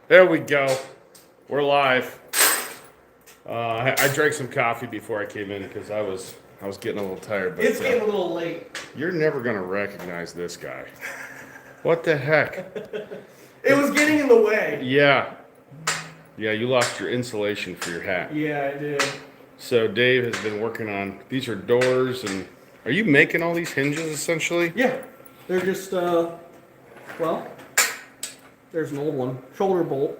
There we go. We're live. I drank some coffee before I came in because I was getting a little tired. But, it's getting a little late. You're never gonna recognize this guy. What the heck? It was getting in the way. Yeah. Yeah, you lost your insulation for your hat. Yeah, I did. So Dave has been working on, these are doors, and are you making all these hinges essentially? Yeah, they're just well, there's an old one, shoulder bolt.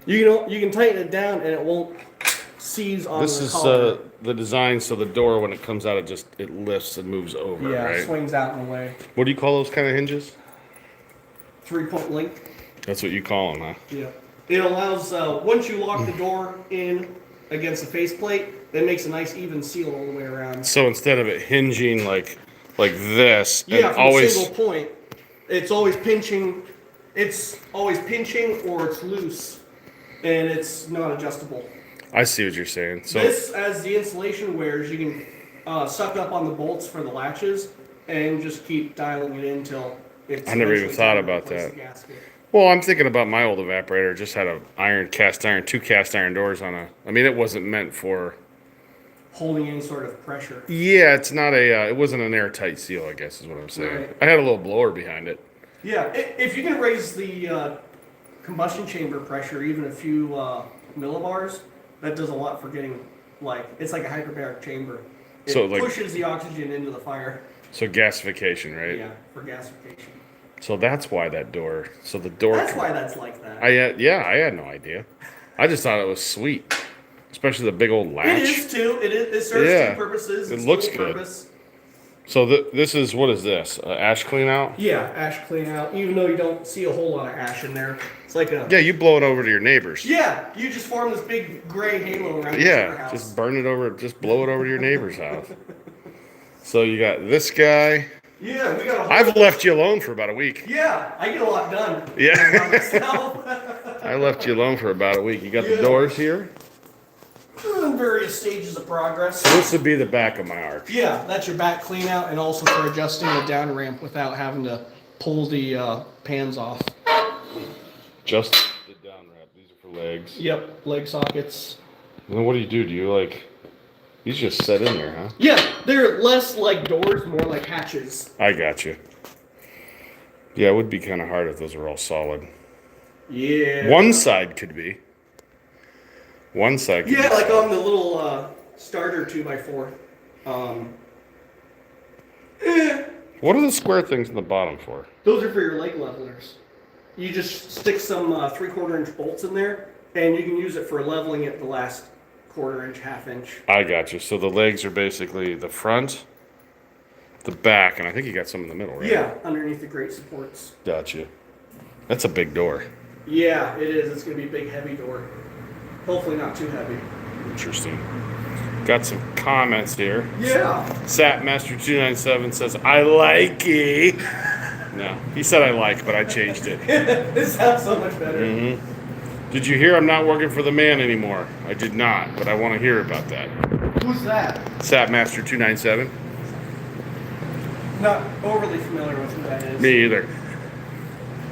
You can tighten it down and it won't seize on This the is collar. the design, so the door when it comes out, it lifts and moves over, Yeah, right? it swings out and away. What do you call those kind of hinges? 3-point link. That's what you call them, huh? Yeah. It allows once you lock the door in against the faceplate, it makes a nice even seal all the way around. So instead of it hinging like this, Yeah, and from always a single point, it's always pinching. It's always pinching or it's loose, and it's not adjustable. I see what you're saying. So This, as the insulation wears, you can suck up on the bolts for the latches and just keep dialing it in until it's. I never even eventually thought time to about replace that. the gasket. well, I'm thinking about my old evaporator. It just had two cast iron doors on a. I mean, it wasn't meant for. Holding any sort of pressure. Yeah, it's not a. It wasn't an airtight seal, I guess is what I'm saying. Right. I had a little blower behind it. Yeah, if you can raise the combustion chamber pressure even a few millibars, that does a lot for getting, it's like a hyperbaric chamber. It So, like- pushes the oxygen into the fire. So gasification, right? Yeah, for gasification. So that's why that door. So the door. That's why that's like that. I had no idea. I just thought it was sweet, especially the big old latch. It is too. It serves Yeah. two purposes. It It's looks dual good. purpose. So this is what is this? Ash clean out? Yeah, ash clean out. Even though you don't see a whole lot of ash in there, it's like a. Yeah, you blow it over to your neighbors. Yeah, you just form this big gray halo around your Yeah, house. just burn it over. Just blow it over to your neighbor's house. So you got this guy. Yeah, we got a whole. I've left you alone for about a week. Yeah, I get a lot done. Yeah. By myself. I left you alone for about a week. You got Yeah. the doors here. In various stages of progress. This would be the back of my arch. Yeah, that's your back clean out and also for adjusting the down ramp without having to pull the pans off. Just the down wrap. These are for legs. Yep, leg sockets. And then what do? Do you like? These just set in there, huh? Yeah, they're less like doors, more like hatches. I got you. Yeah, it would be kind of hard if those were all solid. Yeah. One side could be. One side could Yeah, be like solid. on the little starter 2x4. What are the square things in the bottom for? Those are for your leg levelers. You just stick some 3/4 inch bolts in there, and you can use it for leveling at the last 1/4 inch, 1/2 inch. I got you. So the legs are basically the front, the back, and I think you got some in the middle, right? Yeah, underneath the grate supports. Got you. That's a big door. Yeah, it is. It's going to be a big, heavy door. Hopefully not too heavy. Interesting. Got some comments here. Yeah. Satmaster297 says, I like it. No, he said I like, but I changed it. This sounds so much better. Did you hear I'm not working for the man anymore? I did not, but I want to hear about that. Who's that? Satmaster297. Not overly familiar with who that is. Me either.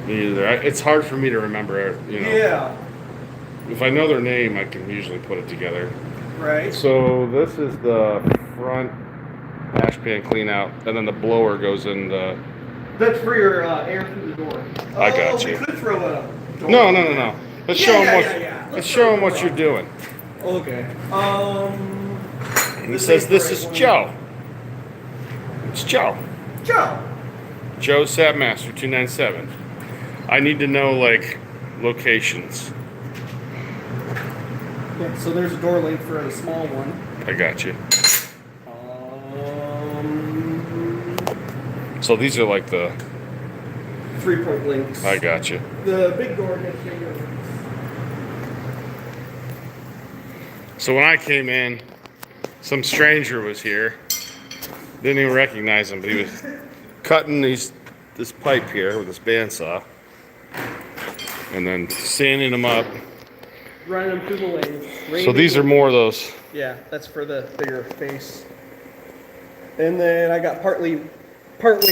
Me either. It's hard for me to remember, Yeah. If I know their name, I can usually put it together. Right. So this is the front ash pan clean out, and then the blower goes in the... That's for your air through the door. I got you. We could throw a door. No. Let's show them what. Let's Let's show throw them what the you're door. doing. Okay. And it says this is Joe. It's Joe. Joe. Joe Satmaster 297. I need to know locations. Yeah, so there's a door link for a small one. I got you. Um, So these are like the. 3-point links. I got you. The big door gets bigger. So when I came in, some stranger was here. Didn't even recognize him, but he was cutting this pipe here with this bandsaw, and then sanding them up. Running them through the lathe. So these are more of those. Yeah, that's for the bigger face. And then I got partway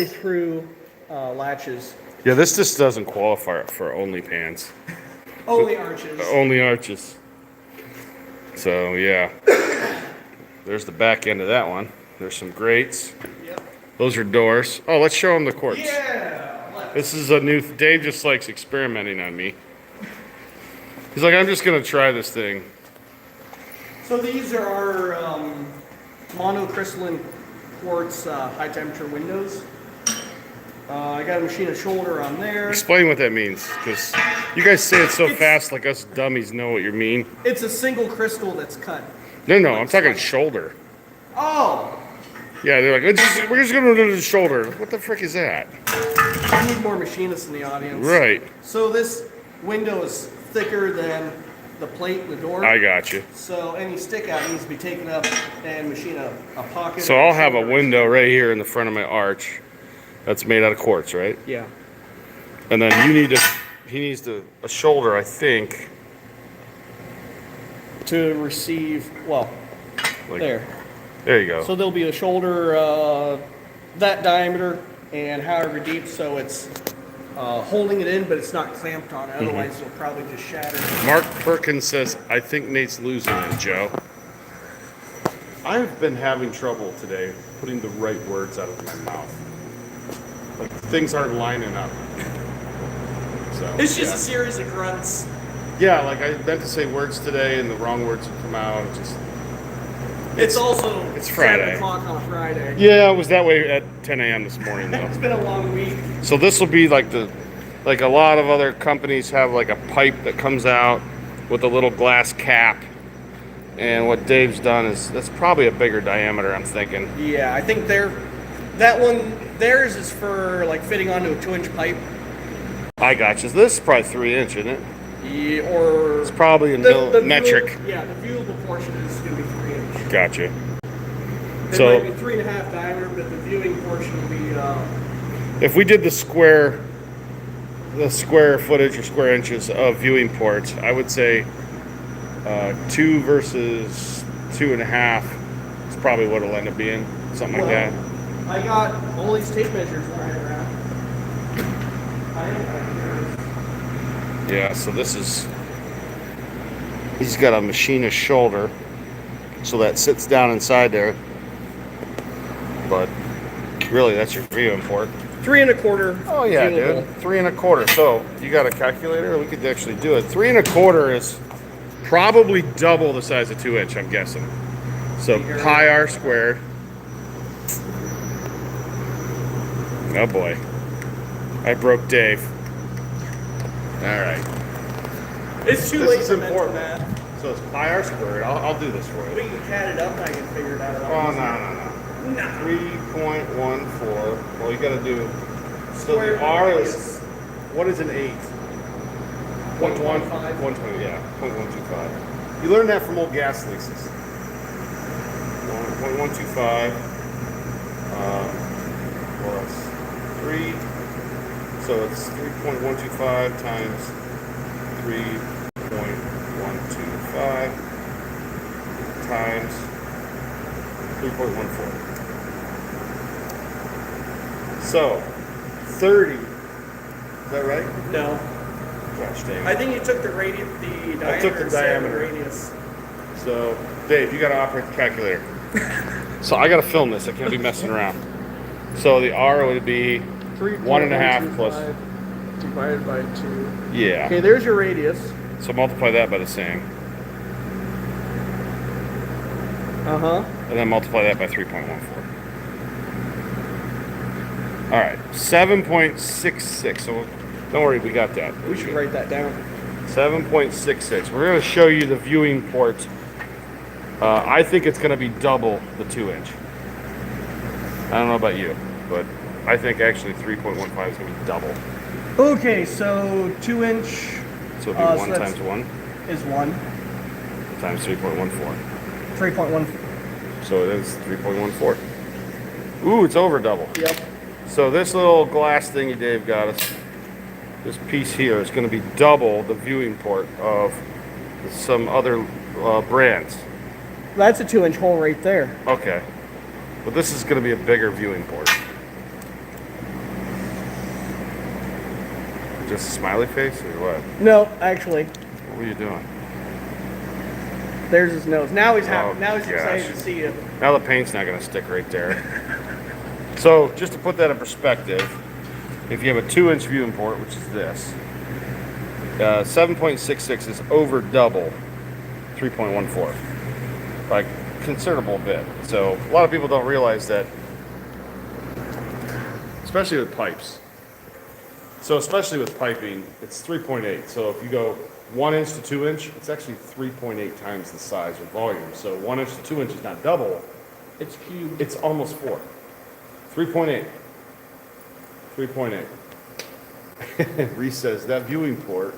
through latches. Yeah, this just doesn't qualify for OnlyPants. Only arches. Only arches. So yeah, there's the back end of that one. There's some grates. Yep. Those are doors. Oh, let's show them the quartz. Yeah. This is a new. Dave just likes experimenting on me. He's like, I'm just gonna try this thing. So these are our monocrystalline quartz high temperature windows. I got a machine a shoulder on there. Explain what that means, because you guys say it so fast, like us dummies know what you mean. It's a single crystal that's cut. No, I'm talking shoulder. Oh, Yeah, they're like, we're just gonna do the shoulder. What the frick is that? I need more machinists in the audience. Right. So this window is thicker than the plate in the door. I got you. So any stick out needs to be taken up and machine a pocket. So I'll have a window right here in the front of my arch that's made out of quartz, right? Yeah. And then he needs a shoulder, I think. To receive, well, Like, there. There you go. So there'll be a shoulder that diameter and however deep, so it's holding it in, but it's not clamped on it. Otherwise, it'll probably just shatter. Mark Perkins says, I think Nate's losing it, Joe. I've been having trouble today putting the right words out of my mouth. Like, things aren't lining up. So, It's just a series of grunts. yeah, like I meant to say words today and the wrong words would come out. It's also it's Friday. 7 o'clock on a Friday. Yeah, it was that way at 10 a.m. this morning, though. It's been a long week. So this will be like like a lot of other companies have like a pipe that comes out with a little glass cap. And what Dave's done is, that's probably a bigger diameter, I'm thinking. Yeah, I think theirs is for like fitting onto a 2-inch pipe. I got you. This is probably 3 inch, isn't it? Yeah, or It's probably in metric. Yeah, the viewable portion is going to be 3-inch. Gotcha. It So might be 3.5 diameter, but the viewing portion will be. if we did the square footage or square inches of viewing ports, I would say 2 versus 2.5 is probably what it'll end up being, something like that. I got all these tape measures lying around. Yeah, so he's got a machinist shoulder, so that sits down inside there. But really, that's your viewing port. 3 1/4. Oh yeah, viewable. dude, 3 1/4. So you got a calculator? We could actually do it. 3 1/4 is probably double the size of 2-inch, I'm guessing. So pi r squared. Oh boy, I broke Dave. All right. It's too This late is for mental important. math. So it's pi r squared. I'll do this for We you. can cat it up and I can figure it out. Oh no. Nah. 3.14. Well, you got to do. So Square the r radius. is, what is an 8? 1.15. 120. Yeah, 0.125. You learned that from old gas leases. 0.125 plus 3. So it's 3.125 times 3.125 times 3.14. So 30. Is that right? No. Gosh dang it. I think you took the diameter. I took the instead of diameter. Radius. So, Dave, you got to operate the calculator. So I got to film this. I can't be messing around. So the R would be 1.5 plus. Divided by 2. Yeah. Okay, there's your radius. So multiply that by the same, and then multiply that by 3.14. All right, 7.66. So don't worry, we got that. We should write that down. 7.66. We're going to show you the viewing port. I think it's going to be double the 2-inch. I don't know about you, but I think actually 3.15 is going to be double. Okay, so 2-inch So it'll be so 1 that's- times 1 is 1. times 3.14. 3.1. So it is 3.14. Ooh, it's over double. Yep. So this little glass thingy Dave got us, this piece here is going to be double the viewing port of some other brands. That's a 2-inch hole right there. Okay. But this is going to be a bigger viewing port. Just a smiley face or what? No, actually, What were you doing? there's his nose. Now he's happy. Oh, Now he's excited gosh. to see you. Now the paint's not going to stick right there. So just to put that in perspective, if you have a 2-inch viewing port, which is this, 7.66 is over double 3.14 by a considerable bit. So a lot of people don't realize that, especially with pipes. So especially with piping, it's 3.8. So if you go 1 inch to 2 inch, it's actually 3.8 times the size of volume. So 1 inch to 2 inch is not double, It's cubed. it's almost 4. 3.8. 3.8. Reese says, that viewing port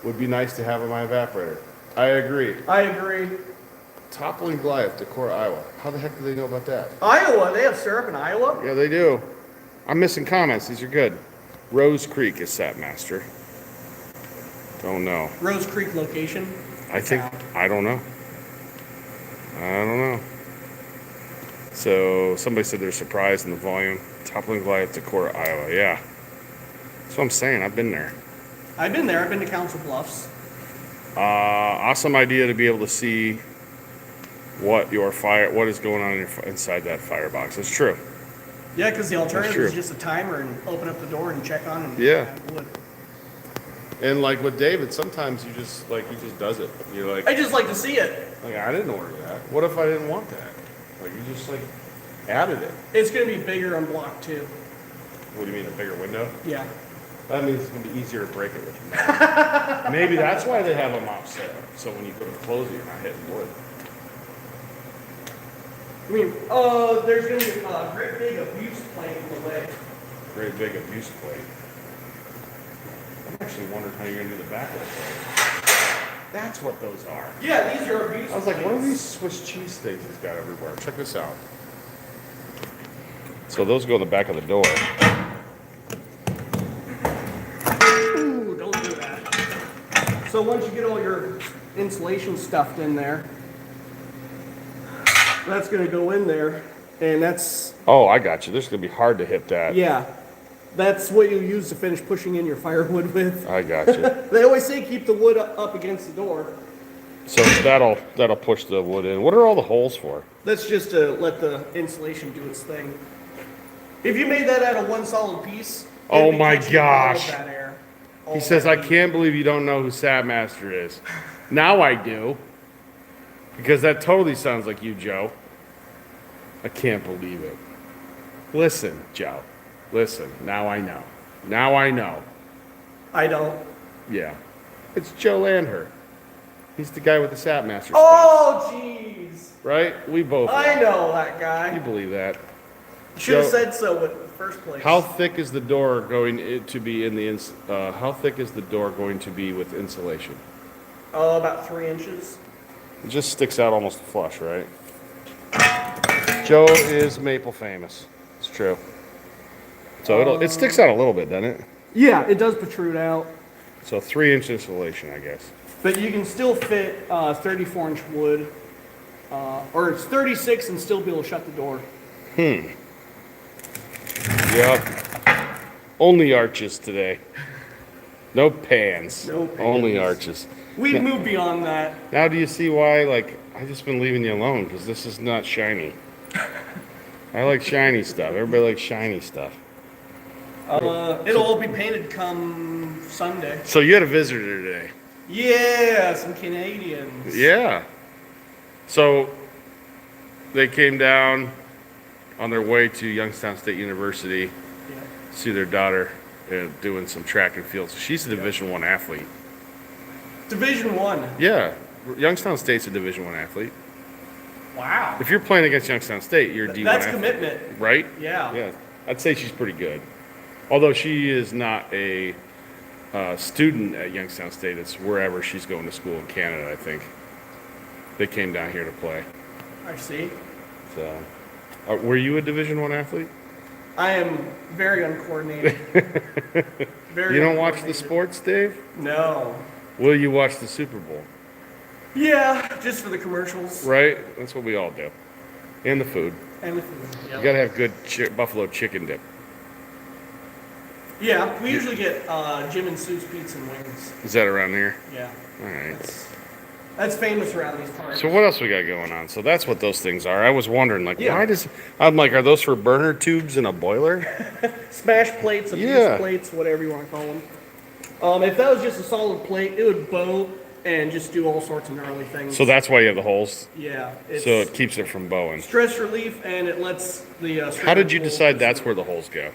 would be nice to have on my evaporator. I agree. I agree. Toppling Goliath, Decorah, Iowa. How the heck do they know about that? Iowa, they have syrup in Iowa? Yeah, they do. I'm missing comments. These are good. Rose Creek is Sapmaster. Don't know. Rose Creek location? I think, I don't know. I don't know. So somebody said they're surprised in the volume. Toppling Goliath, Decorah, Iowa. Yeah. That's what I'm saying. I've been there. I've been there. I've been to Council Bluffs. Awesome idea to be able to see what is going on inside that firebox. It's true. Yeah, because the alternative true. is just a timer and open up the door and check on and Yeah. add wood. And like with David, sometimes he just does it. You're like, I just like to see it. I didn't order that. What if I didn't want that? Like you just added it. It's going to be bigger on block 2. What do you mean, a bigger window? Yeah. That means it's gonna be easier to break it with. Maybe that's why they have them offset. So when you go to close it, you're not hitting wood. I mean, there's going to be a great big abuse plate in the way. Great big abuse plate. I'm actually wondering how you're gonna do the back of the plate. That's what those are. Yeah, these are abuse I was like, what are plates. these Swiss cheese things he's got everywhere? Check this out. So those go in the back of the door. Ooh, don't do that. So once you get all your insulation stuffed in there, that's going to go in there, and that's, Oh, I got you. This is gonna be hard to hit that. yeah, that's what you use to finish pushing in your firewood with. I got you. They always say keep the wood up against the door. So that'll push the wood in. What are all the holes for? That's just to let the insulation do its thing. If you made that out of one solid piece, Oh it'd be my catching all of gosh. that air. All He says, that I heat. can't believe you don't know who Sapmaster is. Now I do. Because that totally sounds like you, Joe. I can't believe it. Listen, Joe. Listen. Now I know. Now I know. I don't. Yeah. It's Joe Landher. He's the guy with the Sapmaster stuff. Oh, jeez. Right? We both I know. know that guy. You believe that. Should have Joe- said so in the first place. How thick is the door going to be in the how thick is the door going to be with insulation? Oh, about 3 inches. It just sticks out almost flush, right? Joe is maple famous. It's true. So it sticks out a little bit, doesn't it? Yeah, it does protrude out, So 3-inch insulation, I guess. but you can still fit 34-inch wood, or it's 36 and still be able to shut the door. Yep. Only arches today. No pans. No pans. Only arches. We've moved beyond that. Now do you see why, I just been leaving you alone because this is not shiny. I like shiny stuff. Everybody likes shiny stuff. It'll all be painted come Sunday. So you had a visitor today. Yeah, some Canadians. Yeah. So they came down on their way to Youngstown State University Yeah. to see their daughter doing some track and field. So she's a Division I athlete. Division 1. Yeah. Youngstown State's a Division I athlete. Wow. If you're playing against Youngstown State, you're a D1 That's athlete. commitment. Right? Yeah. Yeah. I'd say she's pretty good. Although she is not a student at Youngstown State. It's wherever she's going to school in Canada, I think. They came down here to play. I see. So, were you a Division I athlete? I am very uncoordinated. Very You don't watch the uncoordinated. sports, Dave? No. Will you watch the Super Bowl? Yeah, just for the commercials Right? That's what we all do. And the food. and the food. You Yep. gotta have good buffalo chicken dip. Yeah, we usually get Jim and Sue's Pizza and Wings. Is that around here? Yeah. All right. That's famous around these parts. So what else we got going on? So that's what those things are. I was wondering, like, Yeah. why does... I'm like, are those for burner tubes in a boiler? Smash plates, abuse Yeah. plates, whatever you want to call them. If that was just a solid plate, it would bow and just do all sorts of gnarly things. So that's why you have the holes? Yeah. It's So it keeps it from bowing. stress relief, and it lets the... How did you decide that's where the holes go?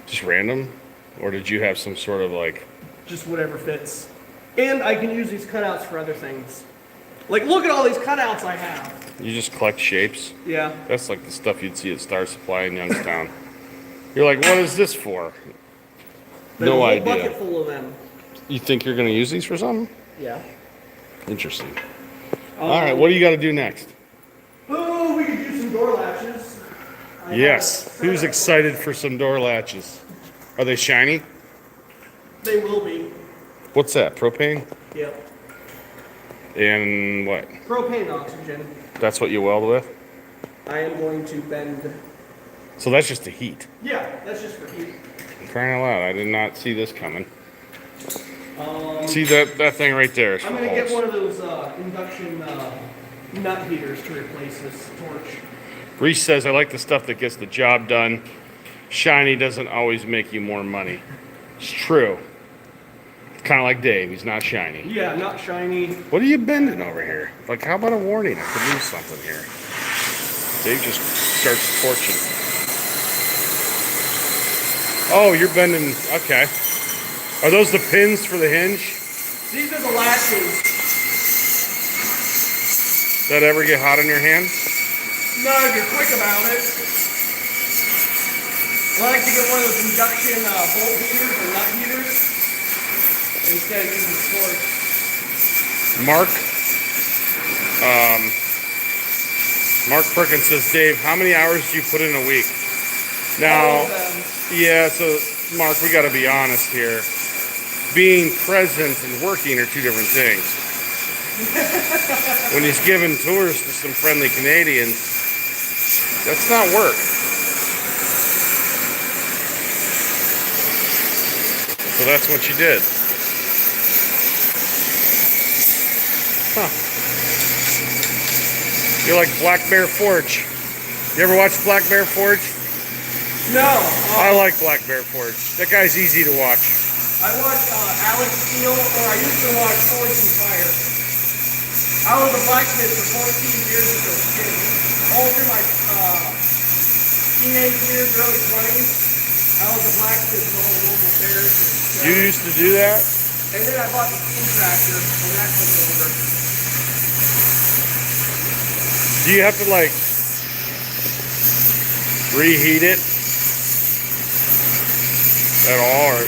Just random? Or did you have some sort of, like... Just whatever fits. And I can use these cutouts for other things. Like, look at all these cutouts I have. You just collect shapes? Yeah. That's like the stuff you'd see at Star Supply in Youngstown. You're like, what is this for? There's No a whole idea. bucket full of them. You think you're going to use these for something? Yeah. Interesting. All right, what do you got to do next? Oh, we could do some door latches. Yes. Who's excited for some door latches? Are they shiny? They will be. What's that? Propane? Yep. And what? Propane oxygen. That's what you weld with? I am going to bend. So that's just the heat. Yeah, that's just for heat. Crying out loud, I did not see this coming. See that thing right there? Is I'm for going to get holes. one of those induction nut heaters to replace this torch. Reese says, I like the stuff that gets the job done. Shiny doesn't always make you more money. It's true. Kind of like Dave, he's not shiny. Yeah, not shiny. What are you bending over here? Like, how about a warning? I could lose something here. Dave just starts torching. Oh, you're bending. Okay. Are those the pins for the hinge? These are the latches. That ever get hot in your hand? No, if you're quick about it. I like to get one of those induction bolt heaters or nut heaters instead of using the torch. Mark Perkins says, Dave, how many hours do you put in a week? Now, yeah, so Mark, we got to be honest here. Being present and working are two different things. When he's giving tours to some friendly Canadians, that's not work. So that's what you did. Huh. You're like Black Bear Forge. You ever watch Black Bear Forge? No. I like Black Bear Forge. That guy's easy to watch. I watched Alex Steele, or I used to watch Forge and Fire. I was a blacksmith for 14 years as a kid. All through my teenage years, early 20s, I was a blacksmith in all the local fairs. You used to do that? And then I bought the steam tractor, and that took over. Do you have to like reheat it at all? Or?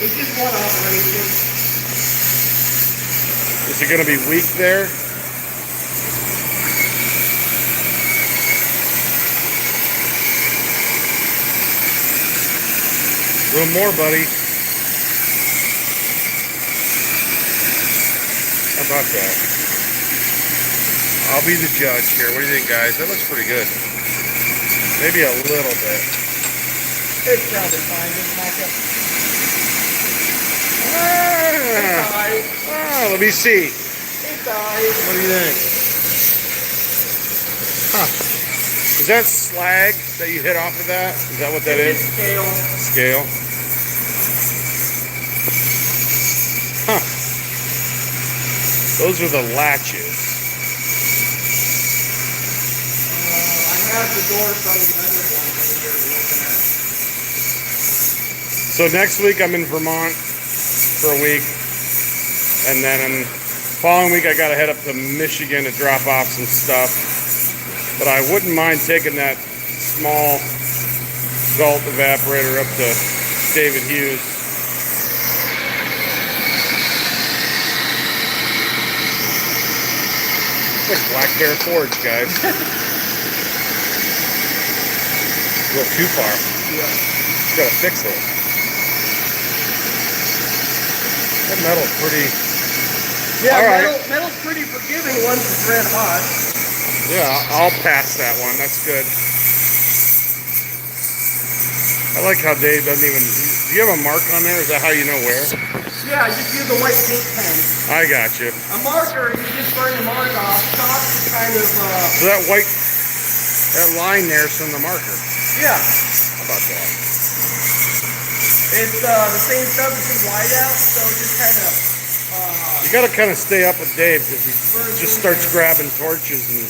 It's just one operation. Is it going to be weak there? A little more, buddy. How about that? I'll be the judge here. What do you think, guys? That looks pretty good. Maybe a little bit. It's probably fine. Just knock it. Let me see. It's alright. What do you think? Huh. Is that slag that you hit off of that? Is that what that is? It's scale. Scale? Huh. Those are the latches. I have the door from the other one over here to look at. So next week I'm in Vermont for a week. And then following week I gotta head up to Michigan to drop off some stuff. But I wouldn't mind taking that small Galt evaporator up to David Hughes. It's like Black Bear Forge, guys. A little too far. Yeah. You gotta fix it. That metal's pretty... Yeah, all right. metal's pretty forgiving once it's red hot. Yeah, I'll pass that one. That's good. I like how Dave doesn't even. Do you have a mark on there? Is that how you know where? Yeah, I just use a white paint pen. I got you. A marker, you just burn the mark off. Chalk is kind of, So that line there's from the marker. yeah. How about that? It's the same stuff as in whiteout, so it just kind of, You got to kind of stay up with Dave because he just starts grabbing torches and.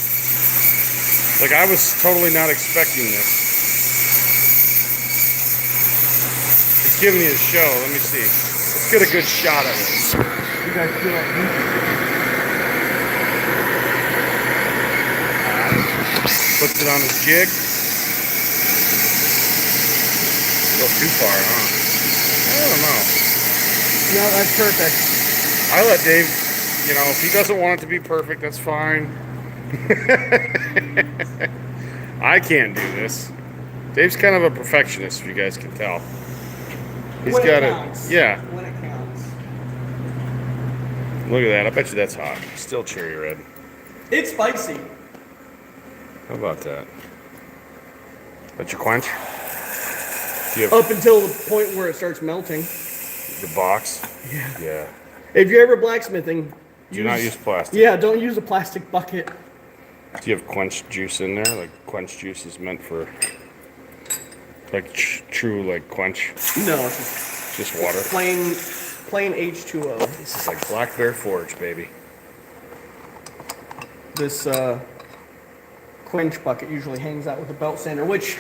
Like I was totally not expecting this. He's giving you a show. Let me see. Let's get a good shot of it. you guys feel like Puts it on his jig. Go too far, huh? I don't know. no, that's perfect. I let Dave, you know, if he doesn't want it to be perfect, that's fine. I can't do this. Dave's kind of a perfectionist, if you guys can tell. He's When it got it. counts. Yeah. When it counts. Look at that. I bet you that's hot. Still cherry red. It's spicy. How about that? But you quench? Do you have Up until the point where it starts melting. the box? Yeah. Yeah. If you're ever blacksmithing, Do not use plastic. yeah, don't use a plastic bucket. Do you have quench juice in there? Like quench juice is meant for like true like quench. No, it's Just water. plain H2O. This is like Black Bear Forge, baby. This quench bucket usually hangs out with a belt sander, which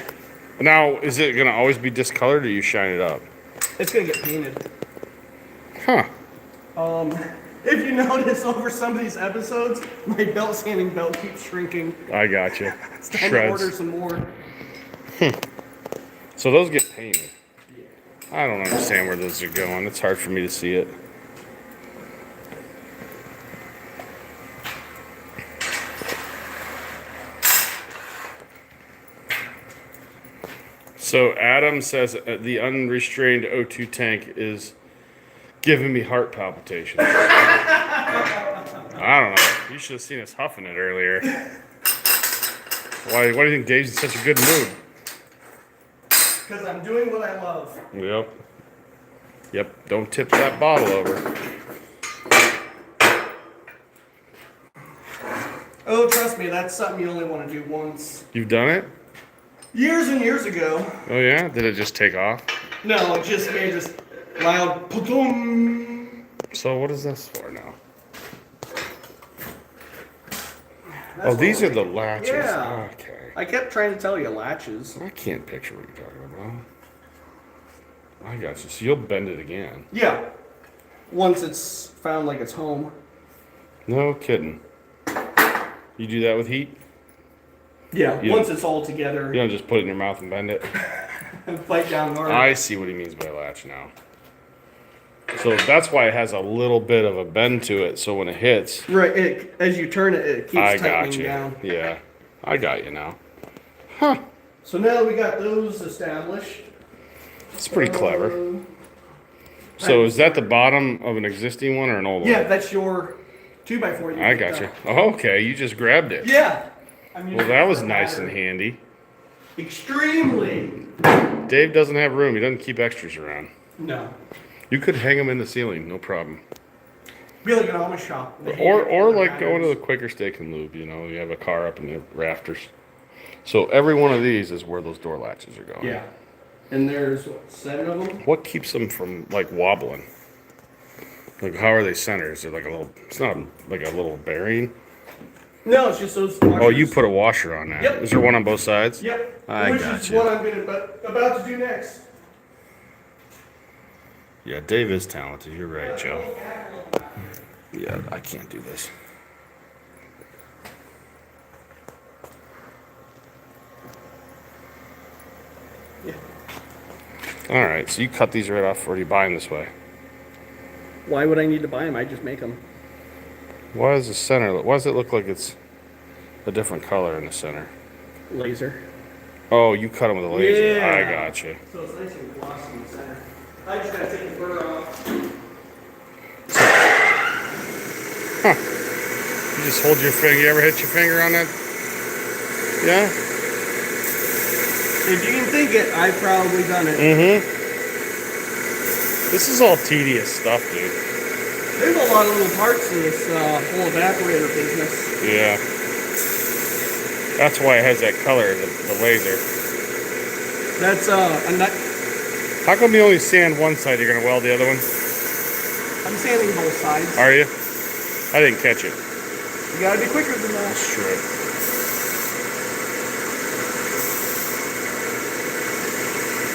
Now, is it gonna always be discolored or you shine it up? it's gonna get painted. Huh. If you notice over some of these episodes, my belt sanding belt keeps shrinking. I got you. It's time to order some more. So those get painted. I don't understand where those are going. It's hard for me to see it. So Adam says the unrestrained O2 tank is giving me heart palpitations. I don't know. You should have seen us huffing it earlier. Why do you think Dave's in such a good mood? Because I'm doing what I love. Yep. Yep. Don't tip that bottle over. Oh, trust me, that's something you only want to do once. You've done it? Years and years ago. Oh yeah? Did it just take off? No, it just made this loud pa-dum. So what is this for now? That's Oh, these what are the latches. Yeah. Okay. I kept trying to tell you latches. I can't picture what you're talking about. I got you. So you'll bend it again. Yeah. Once it's found like its home. No kidding. You do that with heat? Yeah, You once don't- it's all together You don't just put it in your mouth and bend it? and fight down hard. I see what he means by latch now. So that's why it has a little bit of a bend to it. So when it hits, Right, as you turn it, it keeps I tightening got you. down. Yeah, I got you now. Huh. So now we got those established. It's pretty clever. Um, So is that the bottom of an existing one or an old Yeah, one? that's your 2x4. I got you. Oh, okay, you just grabbed it. Yeah. I'm Well, using that it was for nice battery. and handy. Extremely. Dave doesn't have room. He doesn't keep extras around. No. You could hang them in the ceiling, no problem. Be like an Amish shop. They hang Or it for like go into the batteries. Quaker Steak and Lube. You know, you have a car up in the rafters. So every one of these is where those door latches are going. Yeah. And there's, what, 7 of them? What keeps them from like wobbling? Like how are they centered? Is there like a little? It's not like a little bearing. No, it's just those. Oh, you washers. put a washer on that. Yep. Is there one on both sides? Yep. I Which got is you. what I'm about to do next. Yeah, Dave is talented. You're right, Joe. Yeah, I can't do this. Yeah. All right, so you cut these right off, or do you buy them this way? Why would I need to buy them? I just make them. Why does the center? Why does it look like it's a different color in the center? Laser. Oh, you cut them with a laser. Yeah. I got you. So it's nice and glossy in the center. I just gotta take the burr off. You just hold your finger. You ever hit your finger on that? Yeah. If you can think it, I've probably done it. This is all tedious stuff, dude. There's a lot of little parts in this whole evaporator business. Yeah. That's why it has that color, the laser. That's a nut. How come you only sand one side? You're gonna weld the other one? I'm sanding both sides. Are you? I didn't catch it. You gotta be quicker than that. That's true.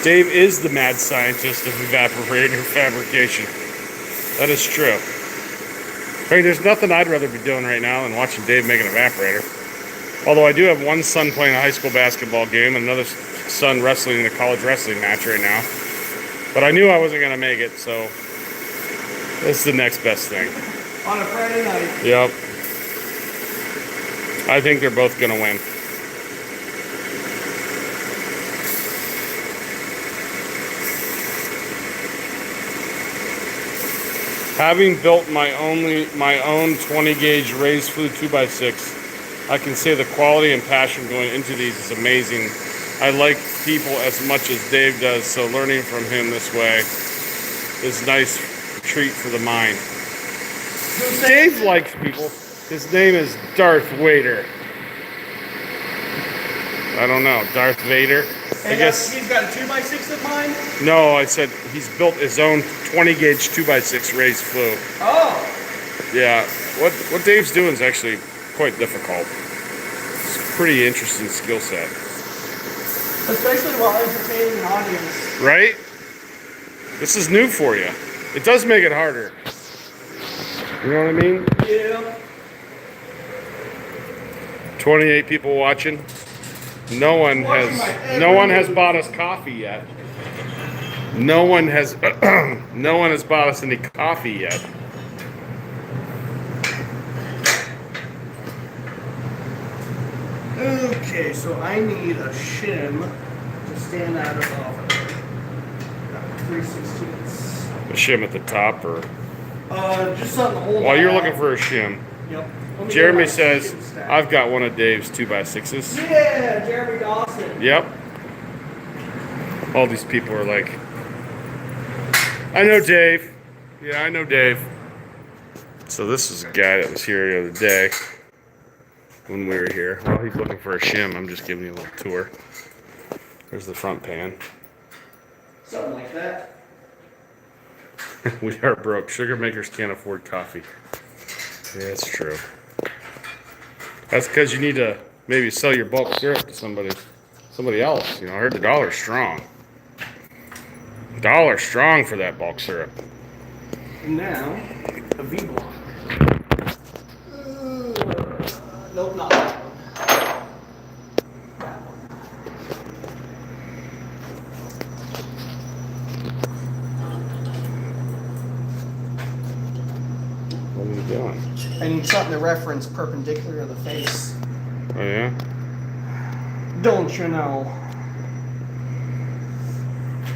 Dave is the mad scientist of evaporator fabrication. That is true. Hey, there's nothing I'd rather be doing right now than watching Dave make an evaporator. Although I do have one son playing a high school basketball game and another son wrestling in a college wrestling match right now. But I knew I wasn't going to make it, so this is the next best thing. On a Friday night. Yep. I think they're both going to win. Having built my own 20 gauge raised flue 2x6, I can say the quality and passion going into these is amazing. I like people as much as Dave does, so learning from him this way is a nice treat for the mind. Dave likes people. His name is Darth Vader. I don't know, Darth Vader. I guess he's got a 2x6 of mine? No, I said he's built his own 20 gauge 2x6 raised flue. Oh. Yeah, what Dave's doing is actually quite difficult. It's a pretty interesting skill set. Especially while entertaining an audience. Right? This is new for you. It does make it harder. You know what I mean? Yeah. 28 people watching. No one has bought us coffee yet. No one has bought us any coffee yet. Okay, so I need a shim to stand out of 3/16. A shim at the top, or just something to hold. while you're looking for a shim. Yep. Jeremy says, I've got one of Dave's 2x6s. Yeah, Jeremy Dawson. Yep. All these people are like, I know Dave. Yeah, I know Dave. So this is a guy that was here the other day when we were here. Well, he's looking for a shim. I'm just giving you a little tour. There's the front pan. Something like that. We are broke. Sugar makers can't afford coffee. Yeah, that's true. That's because you need to maybe sell your bulk syrup to somebody else. You know, I heard the dollar's strong. $1 strong for that bulk syrup. Now, a V-block. Nope, not that one. What are you doing? I need something to reference perpendicular to the face. Oh, yeah? Don't you know?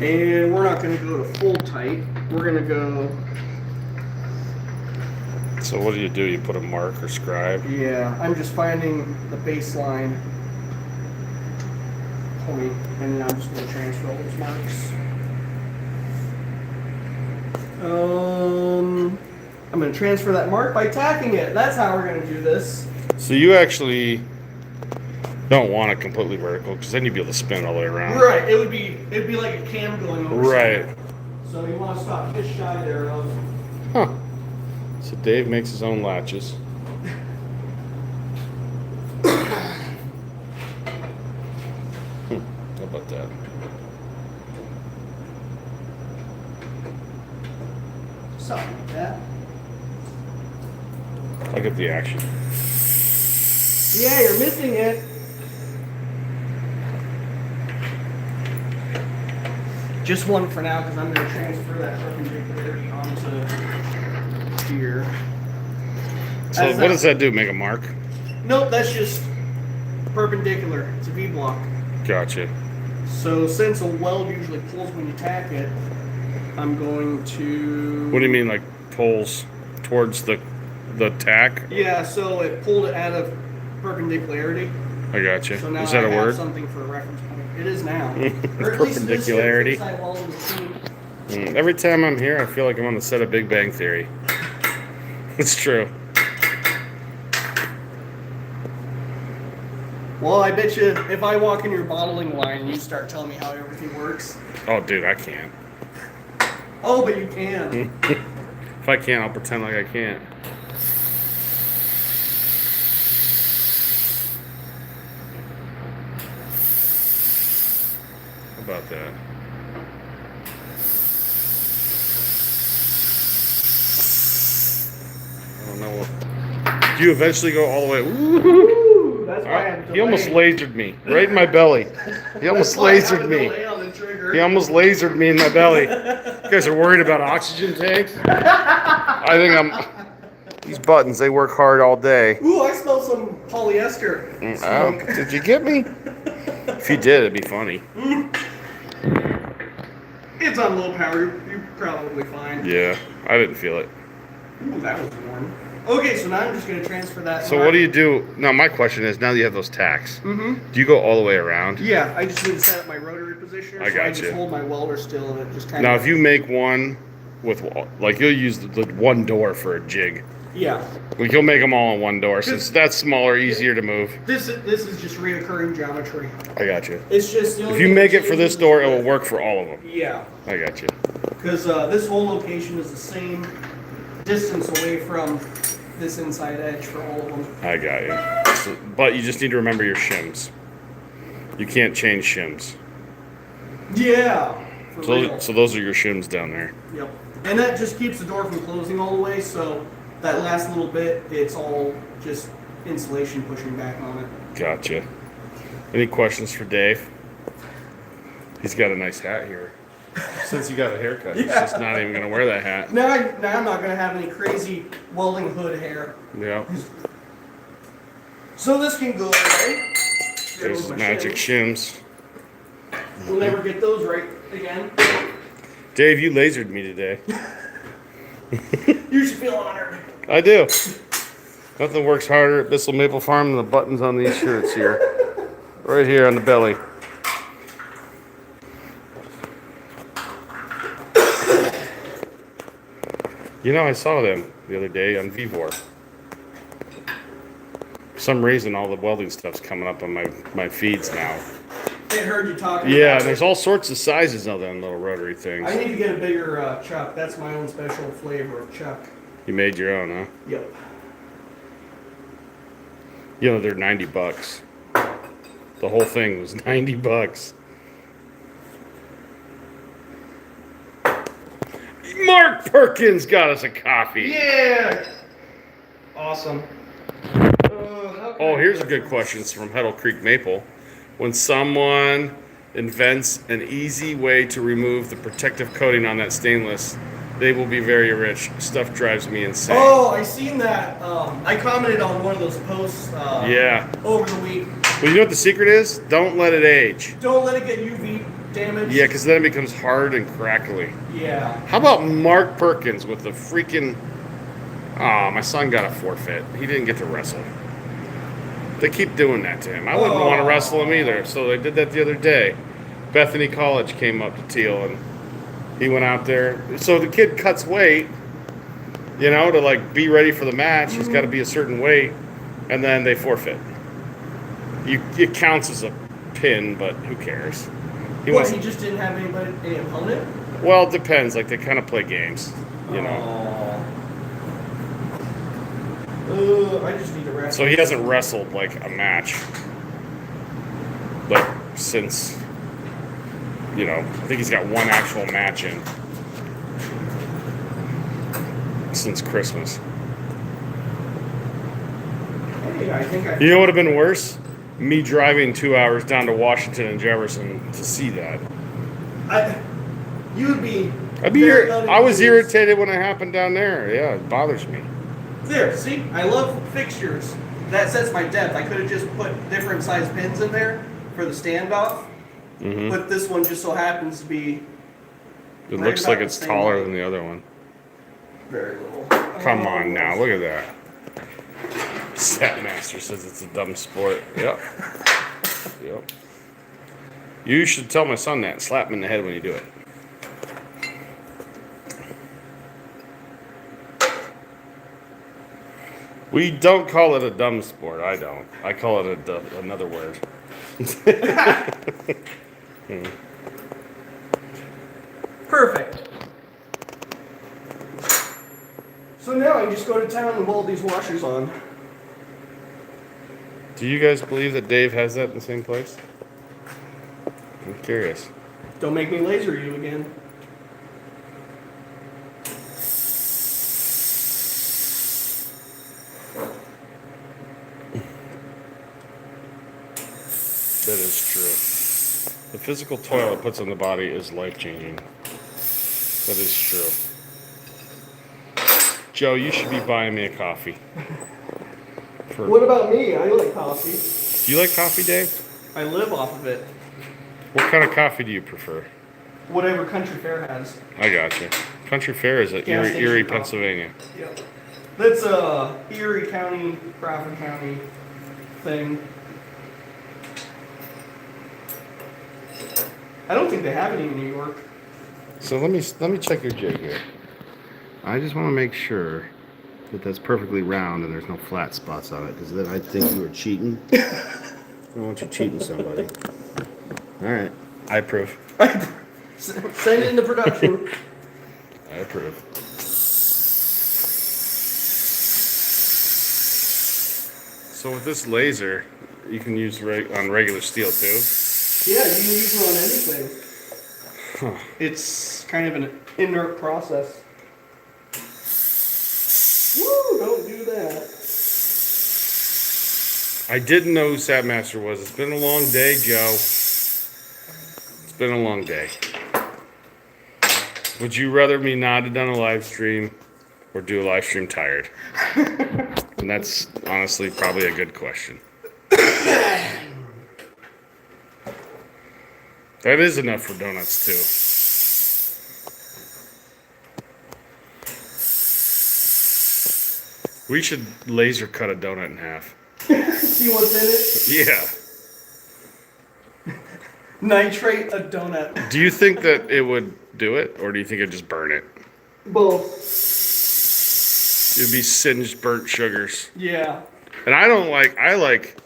And we're not going to go to full tight. We're going to go... So what do? You put a mark or scribe? Yeah, I'm just finding the baseline point, and then I'm just going to transfer all those marks. I'm going to transfer that mark by tacking it. That's how we're going to do this. So you actually don't want it completely vertical, because then you'd be able to spin it all the way around. Right. It'd be like a cam going over. Right. Somewhere. So you want to stop just shy there of. Huh. So Dave makes his own latches. How about that? Something like that. I get the action. Yeah, you're missing it. Just one for now, because I'm going to transfer that perpendicularity onto here. So what does that do? Make a mark? Nope, that's just perpendicular. It's a V-block. Gotcha. So since a weld usually pulls when you tack it, I'm going to... What do you mean, like pulls towards the tack? Yeah, so it pulled it out of perpendicularity. I gotcha. So now Is that I a have word? something for a reference point. It is now. Or at least it is here, Perpendicularity. since I welded the team. Every time I'm here, I feel like I'm on the set of Big Bang Theory. It's true. Well, I bet you if I walk in your bottling line and you start telling me how everything works. Oh, dude, I can't. Oh, but you can. If I can't, I'll pretend like I can't. How about that? I don't know. Do you eventually go all the way? Ooh, that's why I had to He almost delay. lasered me right in my belly. He almost That's why I had to lasered me. delay on the trigger. He almost lasered me in my belly. You guys are worried about oxygen tanks? I think I'm. These buttons, they work hard all day. Ooh, I smell some polyester smoke. Oh, did you get me? If you did, it'd be funny. It's on low power. You're probably fine. Yeah, I didn't feel it. Ooh, that was warm. Okay, so now I'm just going to transfer that. So what do you do? Now my question is, now that you have those tacks, do you go all the way around? Yeah, I just need to set up my rotary position. I so got I you. just hold my welder still and it just kind Now of... if you make one with, like you'll use the one door for a jig. Yeah. Like you'll make them all in one door since that's smaller, easier to move. This is just reoccurring geometry. I got you. It's just... the only If you thing make that it for this changes door, it is will work for all of them. Yeah. I got you. Because this whole location is the same distance away from this inside edge for all of them. I got you. So, but you just need to remember your shims. You can't change shims. Yeah. For real. So those are your shims down there. Yep. And that just keeps the door from closing all the way, so that last little bit, it's all just insulation pushing back on it. Gotcha. Any questions for Dave? He's got a nice hat here. Since he got a haircut, he's just not even going to wear that hat. Now I'm not going to have any crazy welding hood hair. Yeah. So this can go away. There's magic shims. We'll never get those right again. Dave, you lasered me today. You should feel honored. I do. Nothing works harder at Bissell Maple Farm than the buttons on these shirts here. Right here on the belly. You know, I saw them the other day on Vivor. For some reason, all the welding stuff's coming up on my feeds now. I heard you talking Yeah, about and there's all sorts of sizes of them little rotary things. I need to get a bigger chuck. That's my own special flavor of chuck. You made your own, huh? Yep. You know, they're $90. The whole thing was $90. Mark Perkins got us a coffee. Yeah. Awesome. Oh, here's a good question. It's from Heddle Creek Maple. When someone invents an easy way to remove the protective coating on that stainless, they will be very rich. Stuff drives me insane. Oh, I seen that. I commented on one of those posts. Yeah. Over the week. Well, you know what the secret is? Don't let it age. Don't let it get UV damage. Yeah, because then it becomes hard and crackly. Yeah. How about Mark Perkins with the freaking... Oh, my son got a forfeit. He didn't get to wrestle. They keep doing that to him. I wouldn't want to wrestle him either, so they did that the other day. Bethany College came up to Teal, and he went out there. So the kid cuts weight, you know, to like be ready for the match. He's got to be a certain weight, and then they forfeit. It counts as a pin, but who cares? He just didn't have any opponent? Well, it depends. Like, they kind of play games, you know. I just need to wrestle. So he hasn't wrestled, like, a match. Like, since, you know, I think he's got one actual match in. Since Christmas. Hey, I think You know what would have been worse? Me driving 2 hours down to Washington and Jefferson to see that. You'd be... I was irritated when it happened down there. Yeah, it bothers me. There, see? I love fixtures. That sets my depth. I could have just put different size pins in there for the standoff. Mm-hmm. But this one just so happens to be... It right looks about like the it's same taller height. than the other one. Very little. Come on now, look at that. Statmaster says it's a dumb sport. Yep. Yep. You should tell my son that. Slap him in the head when you do it. We don't call it a dumb sport. I don't. I call it another word. Perfect. So now I just go to town and weld these washers on. Do you guys believe that Dave has that in the same place? I'm curious. Don't make me laser you again. That is true. The physical toil it puts on the body is life-changing. That is true. Joe, you should be buying me a coffee. What about me? I like coffee. Do you like coffee, Dave? I live off of it. What kind of coffee do you prefer? Whatever Country Fair has. I got you. Country Fair is at Gas Erie, station Erie, coffee. Pennsylvania. Yep. That's a Erie County, Crawford County thing. I don't think they have any in New York. So let me check your jig here. I just want to make sure that that's perfectly round and there's no flat spots on it, because then I think you were cheating. I don't want you cheating somebody. All right, I approve. Send it into production. I approve. So with this laser, you can use on regular steel too. Yeah, you can use it on anything. Huh. It's kind of an inert process. Woo, don't do that. I didn't know who Sapmaster was. It's been a long day, Joe. It's been a long day. Would you rather me not have done a live stream or do a live stream tired? And that's honestly probably a good question. That is enough for donuts, too. We should laser cut a donut in half. See what's in it? Yeah. Nitrate a donut. Do you think that it would do it, or do you think it'd just burn it? Both. It'd be singed burnt sugars. Yeah. And I like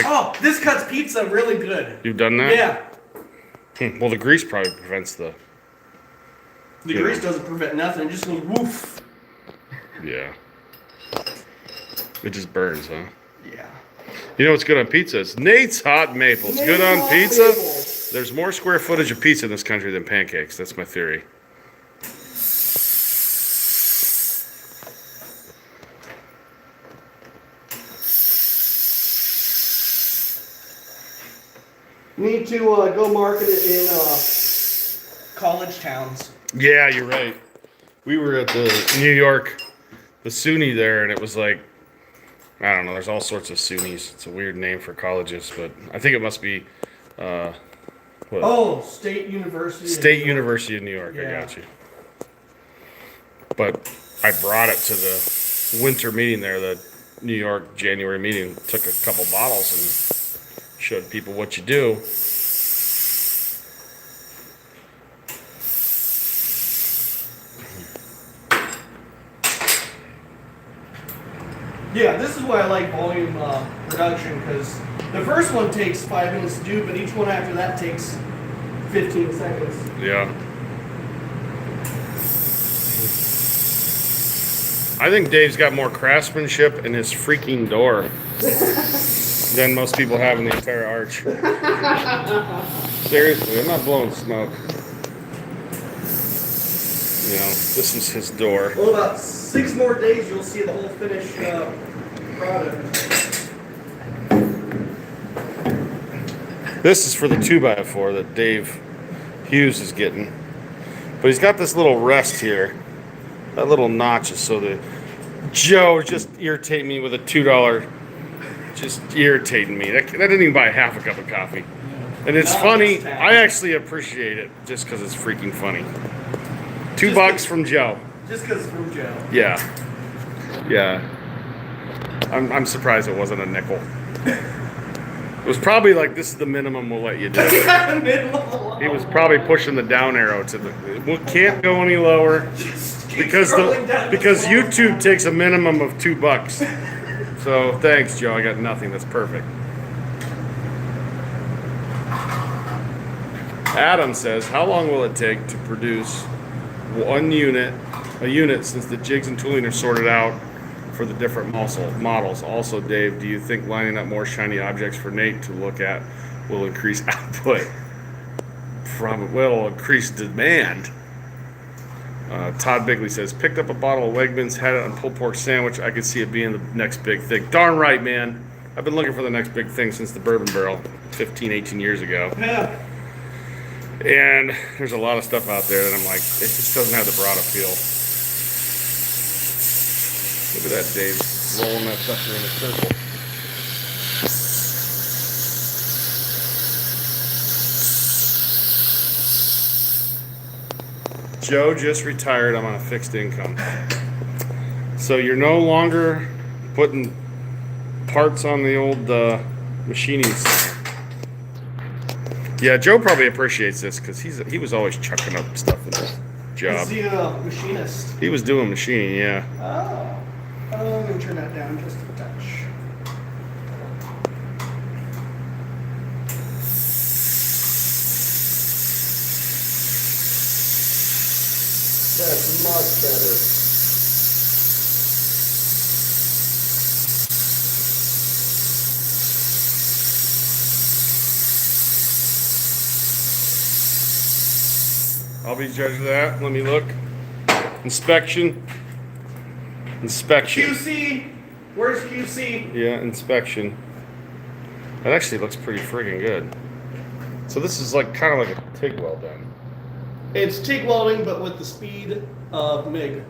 Oh, this cuts pizza really good. You've done that? Yeah. Well, the grease probably prevents the... The grease doesn't prevent nothing. It just goes woof. Yeah. It just burns, huh? Yeah. You know what's good on pizza? It's Nate's Hot Maple. It's good on pizza. There's more square footage of pizza in this country than pancakes. That's my theory. Need to go market it in college towns. Yeah, you're right. We were at the New York, the SUNY there, and it was like, I don't know, there's all sorts of SUNYs. It's a weird name for colleges, but I think it must be, what? Oh, State University. State University of New York, Yeah. I got you. But I brought it to the winter meeting there, the New York January meeting, took a couple bottles and showed people what you do. Yeah, this is why I like volume reduction, because the first one takes 5 minutes to do, but each one after that takes 15 seconds. Yeah. I think Dave's got more craftsmanship in his freaking door than most people have in the entire arch. Seriously, I'm not blowing smoke. You know, this is his door. Well, about 6 more days, you'll see the whole finished product. This is for the 2x4 that Dave Hughes is getting. But he's got this little rest here. That little notch is so that Joe just irritating me with a $2. Just irritating me. That didn't even buy half a cup of coffee. And it's funny. I actually appreciate it just because it's freaking funny. $2 from Joe. Just because it's from Joe. Yeah. Yeah. I'm surprised it wasn't a nickel. It was probably like, this is the minimum we'll let you do. He was probably pushing the down arrow to the. We can't go any lower because YouTube takes a minimum of $2. So thanks, Joe. I got nothing. That's perfect. Adam says, how long will it take to produce a unit since the jigs and tooling are sorted out for the different models? Also, Dave, do you think lining up more shiny objects for Nate to look at will increase output? Probably will increase demand. Todd Bigley says, picked up a bottle of Wegmans, had it on pulled pork sandwich. I could see it being the next big thing. Darn right, man. I've been looking for the next big thing since the bourbon barrel 15, 18 years ago. Yeah. And there's a lot of stuff out there that I'm like, it just doesn't have the broad appeal. Look at that, Dave, rolling that sucker in a circle. Joe just retired. I'm on a fixed income. So you're no longer putting parts on the old machining center. Yeah, Joe probably appreciates this because he was always chucking up stuff in his job. Is he a machinist? He was doing machining, yeah. Oh. Let me turn that down just a touch. That's much better. I'll be judge of that. Let me look. Inspection. QC. Where's QC? Yeah, inspection. That actually looks pretty friggin' good. So this is like kind of like a TIG weld then. It's TIG welding, but with the speed of MIG.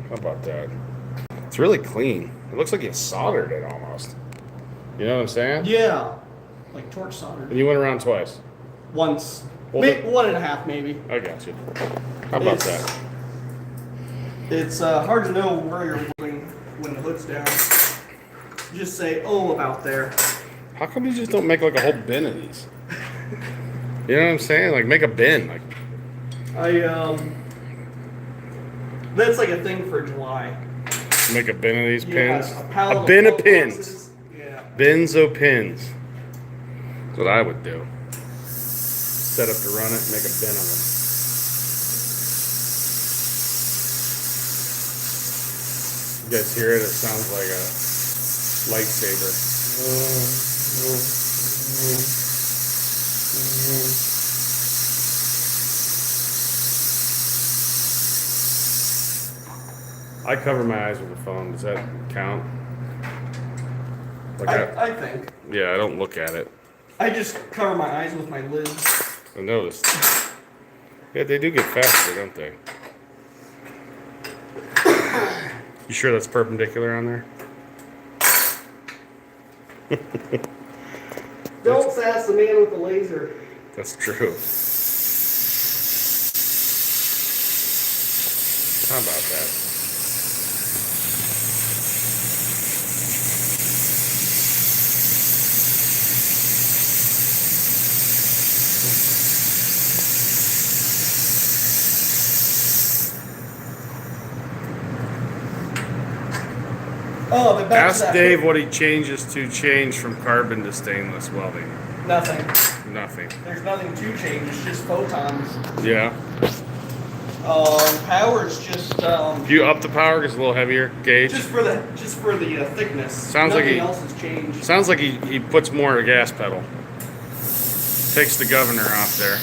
How about that? It's really clean. It looks like you soldered it almost. You know what I'm saying? Yeah. Like torch solder. And you went around twice. Once. Well, One and a half, maybe. I got you. How about that? It's hard to know where you're welding when the hood's down. Just say, oh, about there. How come you just don't make like a whole bin of these? You know what I'm saying? Like make a bin. Like that's like a thing for July. make a bin of these pins. A bin of boxes. pins. Yeah. Bins of pins. That's what I would do. Set up to run it, make a bin of them. You guys hear it? It sounds like a lightsaber. I cover my eyes with the phone. Does that count? Like I think. yeah, I don't look at it. I just cover my eyes with my lids. I noticed. Yeah, they do get faster, don't they? You sure that's perpendicular on there? Don't sass the man with the laser. That's true. How about that? Oh, but back to Ask that. Dave what he changes to change from carbon to stainless welding. Nothing. Nothing. There's nothing to change. It's just photons. Yeah. Power's just If you up the power, it's a little heavier gauge. just for the thickness. Sounds like nothing else has changed. Sounds like he puts more gas pedal. Takes the governor off there.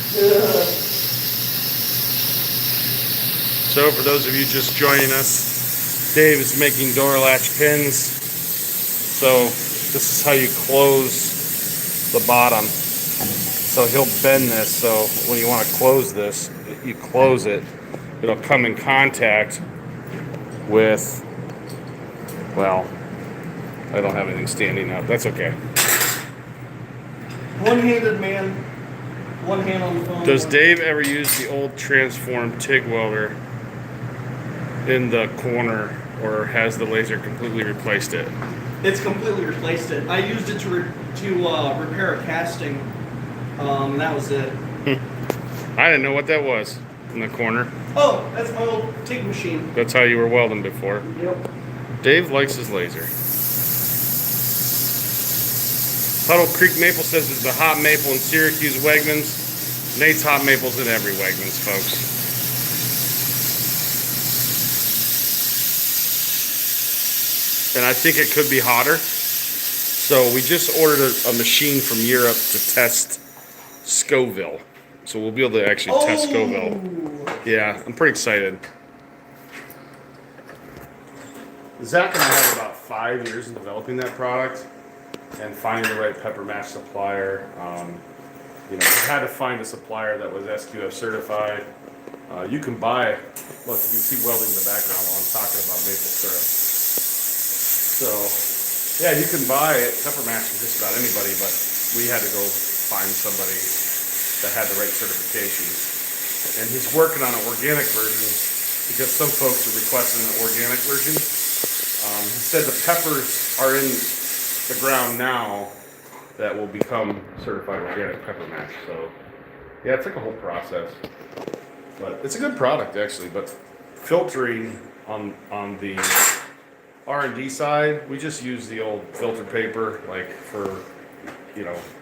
So for those of you just joining us, Dave is making door latch pins. So this is how you close the bottom. So he'll bend this, so when you want to close this, you close it. It'll come in contact with, well, I don't have anything standing up. That's okay. One-handed man, one hand on the phone. Does Dave ever use the old transform TIG welder in the corner, or has the laser completely replaced it? It's completely replaced it. I used it to to repair a casting. And that was it. I didn't know what that was in the corner. Oh, that's my old TIG machine. That's how you were welding before. Yep. Dave likes his laser. Puddle Creek Maple says it's the hot maple in Syracuse Wegmans. Nate's hot maple's in every Wegmans, folks. And I think it could be hotter. So we just ordered a machine from Europe to test Scoville. So we'll be able to actually test Scoville. Yeah, I'm pretty excited. Zach and I have about 5 years in developing that product and finding the right pepper match supplier. We had to find a supplier that was SQF certified. You can buy, look, you can see welding in the background while I'm talking about maple syrup. So, yeah, you can buy it, pepper match from just about anybody, but we had to go find somebody that had the right certifications. And he's working on an organic version because some folks are requesting an organic version. He said the peppers are in the ground now that will become certified organic pepper match. So, yeah, it's like a whole process. But it's a good product, actually. But filtering on the R&D side, we just use the old filter paper, like for,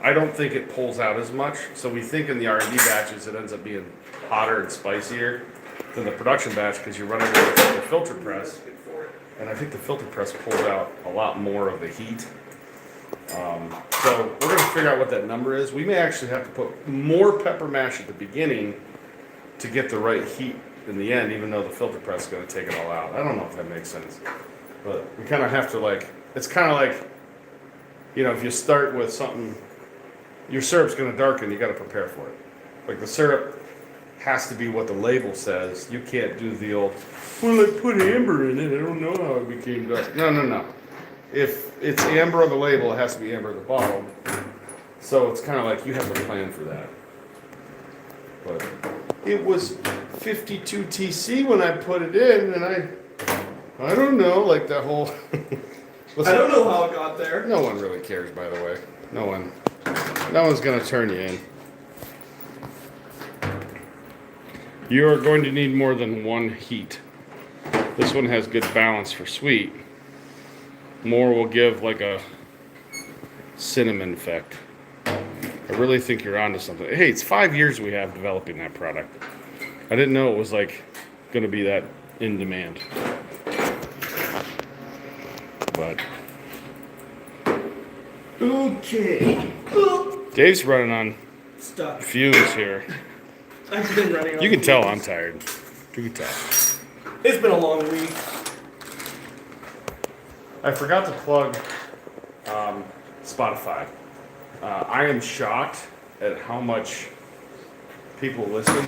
I don't think it pulls out as much. So we think in the R&D batches, it ends up being hotter and spicier than the production batch because you're running with the filter press. And I think the filter press pulls out a lot more of the heat. So we're going to figure out what that number is. We may actually have to put more pepper mash at the beginning to get the right heat in the end, even though the filter press is going to take it all out. I don't know if that makes sense. But we kind of have to it's kind of like, if you start with something, your syrup's going to darken, you got to prepare for it. Like the syrup has to be what the label says. You can't do the old, well, I put amber in it, I don't know how it became dark. No. If it's amber on the label, it has to be amber at the bottom. So it's kind of like you have to plan for that. But it was 52 TC when I put it in, and I don't know, like that whole... I don't know how it got there. No one really cares, by the way. No one's going to turn you in. You are going to need more than one heat. This one has good balance for sweet. More will give like a cinnamon effect. I really think you're onto something. Hey, it's 5 years we have developing that product. I didn't know it was going to be that in demand. But okay. Dave's running on Stuck. fumes here. I've been running on You can tell fumes. I'm tired. You can tell. It's been a long week. I forgot to plug Spotify. I am shocked at how much people listen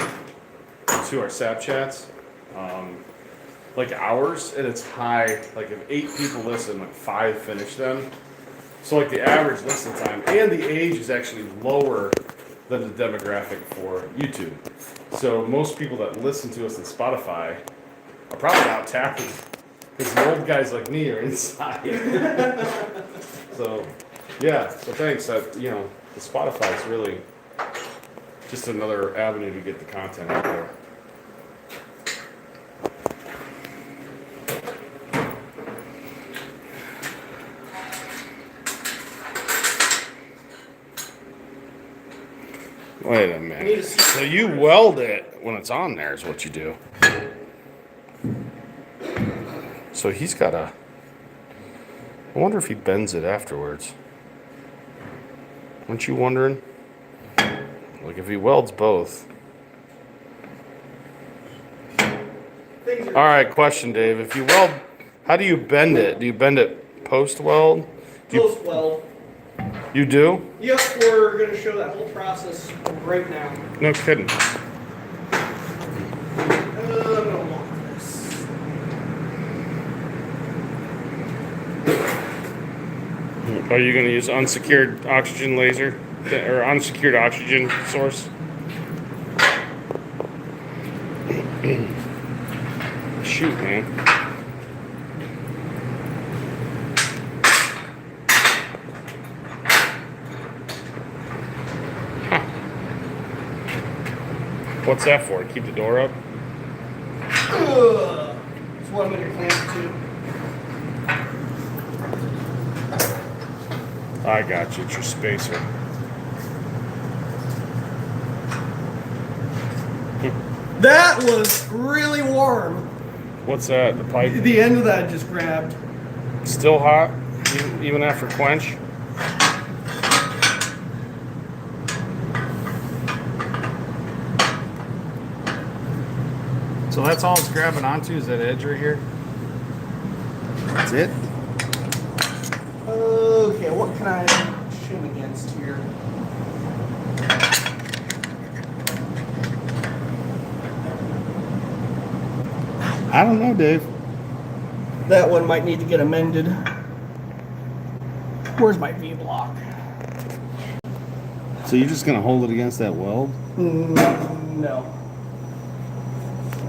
to our Sap Chats. Like ours, and it's high. Like if 8 people listen, like 5 finish them. So like the average listen time and the age is actually lower than the demographic for YouTube. So most people that listen to us on Spotify are probably out tapping because the old guys like me are inside. So yeah, so thanks. The Spotify is really just another avenue to get the content out there. Wait a minute. So you weld it when it's on there is what you do. So he's got I wonder if he bends it afterwards. Aren't you wondering? Like if he welds both. All right, question, Dave. If you weld, how do you bend it? Do you bend it post-weld? Post weld. You do? Yep, we're going to show that whole process right now. No kidding. No longer this. Are you going to use unsecured oxygen laser or unsecured oxygen source? Shoot, man. What's that for? Keep the door up? It's what I'm going to clamp to. I got you. It's your spacer. That was really warm. What's that? The pipe? The end of that just grabbed. Still hot? Even after quench? So that's all it's grabbing onto is that edge right here? That's it? Okay, what can I shim against here? I don't know, Dave. That one might need to get amended. Where's my V-block? So you're just going to hold it against that weld? No.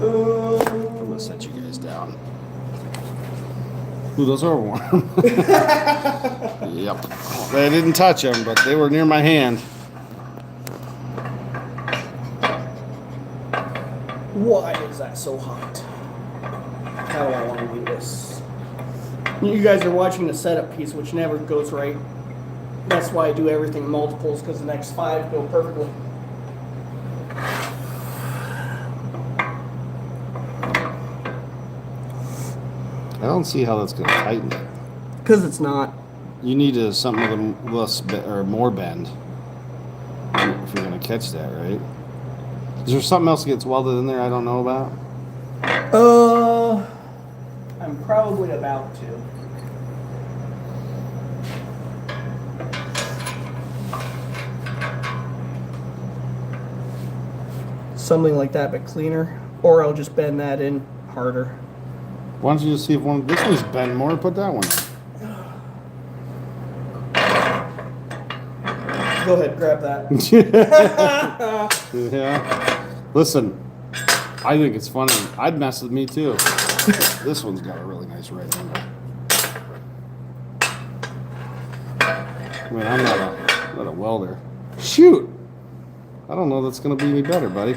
I'm going to set you guys down. Ooh, those are warm. Yep. They didn't touch them, but they were near my hand. Why is that so hot? How do I want to do this? You guys are watching the setup piece, which never goes right. That's why I do everything multiples, because the next 5 go perfectly. I don't see how that's going to tighten it. Because it's not. You need something with a less or more bend if you're going to catch that, right? Is there something else that gets welded in there I don't know about? I'm probably about to. Something like that, but cleaner. Or I'll just bend that in harder. Why don't you just see if this one's bent more, put that one in. Go ahead, grab that. Yeah. Listen, I think it's funny. I'd mess with me too. This one's got a really nice right angle. I mean, I'm not a welder. Shoot! I don't know that's going to be any better, buddy.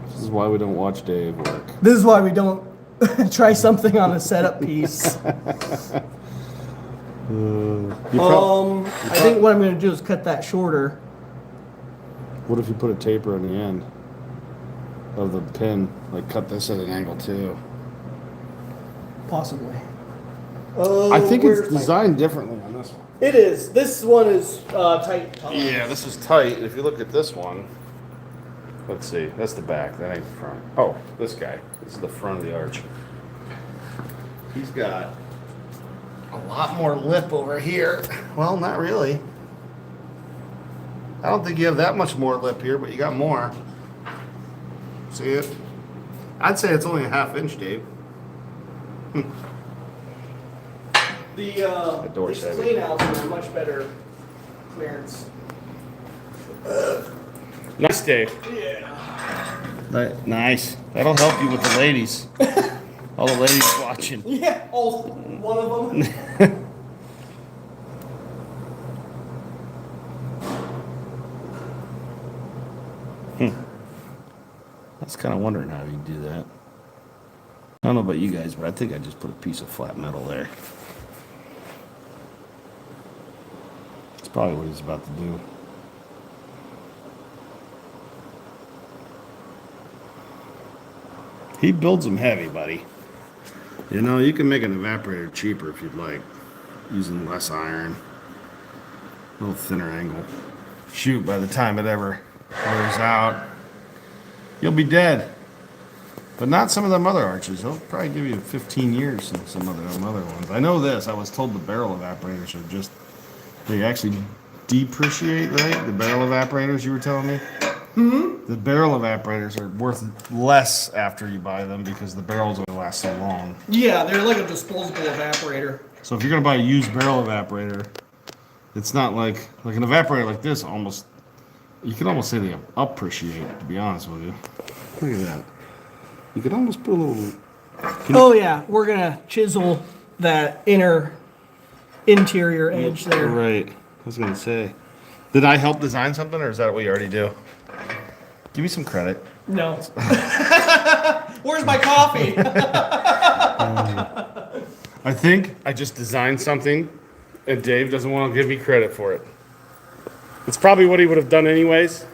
This is why we don't watch Dave work. This is why we don't try something on a setup piece. I think what I'm going to do is cut that shorter. What if you put a taper on the end of the pin? Like cut this at an angle too. Possibly. I think it's designed differently on this one. It is. This one is tight. Yeah, this is tight. If you look at this one, let's see. That's the back. That ain't the front. Oh, this guy. This is the front of the arch. He's got a lot more lip over here. Well, not really. I don't think you have that much more lip here, but you got more. See it? I'd say it's only a ½ inch, Dave. The door's these heavy. clean outs are much better clearance. Nice, Dave. Yeah. Nice. That'll help you with the ladies. All the ladies watching. Yeah. All one of them. I was kind of wondering how you do that. I don't know about you guys, but I think I just put a piece of flat metal there. That's probably what he's about to do. He builds them heavy, buddy. You know, you can make an evaporator cheaper if you'd like, using less iron, a little thinner angle. Shoot, by the time it ever wears out, you'll be dead. But not some of them other arches. They'll probably give you 15 years in some of them other ones. I know this. I was told the barrel evaporators are just, they actually depreciate, right? The barrel evaporators you were telling me? Mm-hmm. The barrel evaporators are worth less after you buy them because the barrels only last so long. Yeah, they're like a disposable evaporator. So if you're going to buy a used barrel evaporator, it's not like an evaporator like this almost, you can almost say they appreciate, to be honest with you. Look at that. You could almost put a little. Oh yeah, we're gonna chisel that interior edge there. Right. I was gonna say. Did I help design something, or is that what you already do? Give me some credit. No. Where's my coffee? I think I just designed something, and Dave doesn't want to give me credit for it. It's probably what he would have done anyways.